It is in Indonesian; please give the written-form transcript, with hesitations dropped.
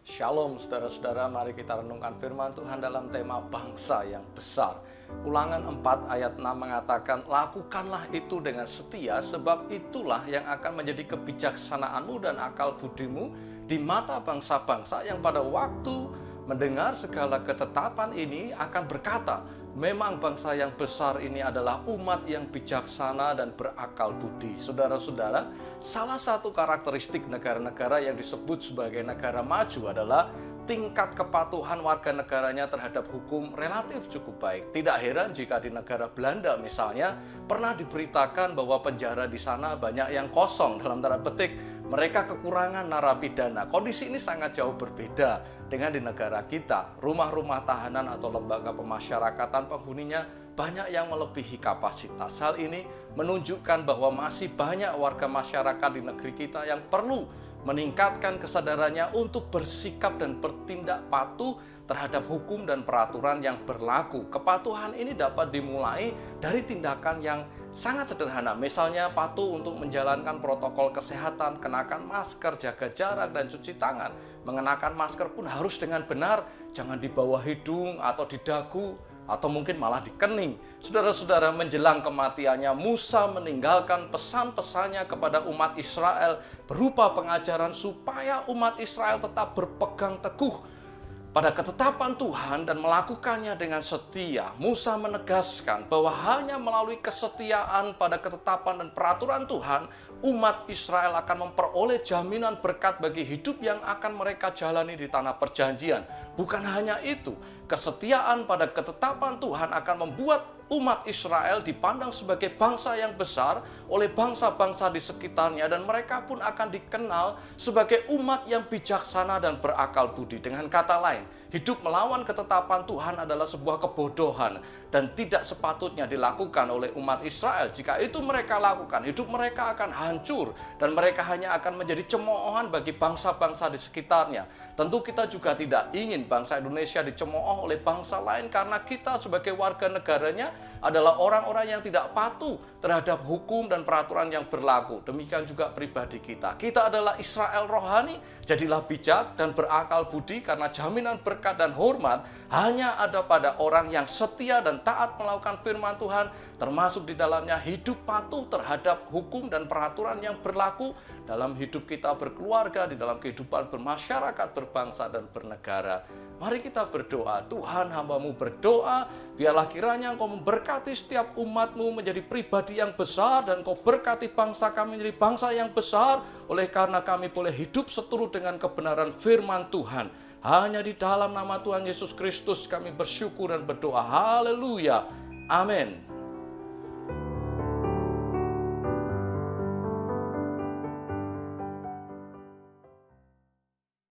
Shalom saudara-saudara, mari kita renungkan firman Tuhan dalam tema bangsa yang besar. Ulangan 4 ayat 6 mengatakan, lakukanlah itu dengan setia, sebab itulah yang akan menjadi kebijaksanaanmu dan akal budimu di mata bangsa-bangsa yang pada waktu mendengar segala ketetapan ini akan berkata, memang bangsa yang besar ini adalah umat yang bijaksana dan berakal budi. Saudara-saudara, salah satu karakteristik negara-negara yang disebut sebagai negara maju adalah tingkat kepatuhan warga negaranya terhadap hukum relatif cukup baik. Tidak heran jika di negara Belanda misalnya pernah diberitakan bahwa penjara di sana banyak yang kosong, dalam tanda petik mereka kekurangan narapidana. Kondisi ini sangat jauh berbeda dengan di negara kita. Rumah-rumah tahanan atau lembaga pemasyarakatan penghuninya banyak yang melebihi kapasitas. Hal ini menunjukkan bahwa masih banyak warga masyarakat di negeri kita yang perlu meningkatkan kesadarannya untuk bersikap dan bertindak patuh terhadap hukum dan peraturan yang berlaku. Kepatuhan ini dapat dimulai dari tindakan yang sangat sederhana, misalnya patuh untuk menjalankan protokol kesehatan, kenakan masker, jaga jarak, dan cuci tangan. Mengenakan masker pun harus dengan benar, jangan di bawah hidung atau di dagu, atau mungkin malah di kening. Saudara-saudara, menjelang kematiannya, Musa meninggalkan pesan-pesannya kepada umat Israel berupa pengajaran supaya umat Israel tetap berpegang teguh pada ketetapan Tuhan dan melakukannya dengan setia. Musa menegaskan bahwa hanya melalui kesetiaan pada ketetapan dan peraturan Tuhan, umat Israel akan memperoleh jaminan berkat bagi hidup yang akan mereka jalani di tanah perjanjian. Bukan hanya itu, kesetiaan pada ketetapan Tuhan akan membuat umat Israel dipandang sebagai bangsa yang besar oleh bangsa-bangsa di sekitarnya, dan mereka pun akan dikenal sebagai umat yang bijaksana dan berakal budi. Dengan kata lain, hidup melawan ketetapan Tuhan adalah sebuah kebodohan dan tidak sepatutnya dilakukan oleh umat Israel. Jika itu mereka lakukan, hidup mereka akan hancur dan mereka hanya akan menjadi cemoohan bagi bangsa-bangsa di sekitarnya. Tentu kita juga tidak ingin bangsa Indonesia dicemooh oleh bangsa lain karena kita sebagai warga negaranya adalah orang-orang yang tidak patuh terhadap hukum dan peraturan yang berlaku. Demikian juga pribadi kita. Kita adalah Israel rohani, jadilah bijak dan berakal budi karena jaminan berkat dan hormat hanya ada pada orang yang setia dan taat melakukan firman Tuhan, termasuk di dalamnya hidup patuh terhadap hukum dan peraturan yang berlaku dalam hidup kita berkeluarga, di dalam kehidupan bermasyarakat, berbangsa, dan bernegara. Mari kita berdoa. Tuhan, hamba-Mu berdoa, biarlah kiranya Engkau memberkati setiap umat-Mu menjadi pribadi yang besar, dan Engkau berkati bangsa kami menjadi bangsa yang besar, oleh karena kami boleh hidup seturut dengan kebenaran firman Tuhan. Hanya di dalam nama Tuhan Yesus Kristus kami bersyukur dan berdoa. Haleluya. Amin.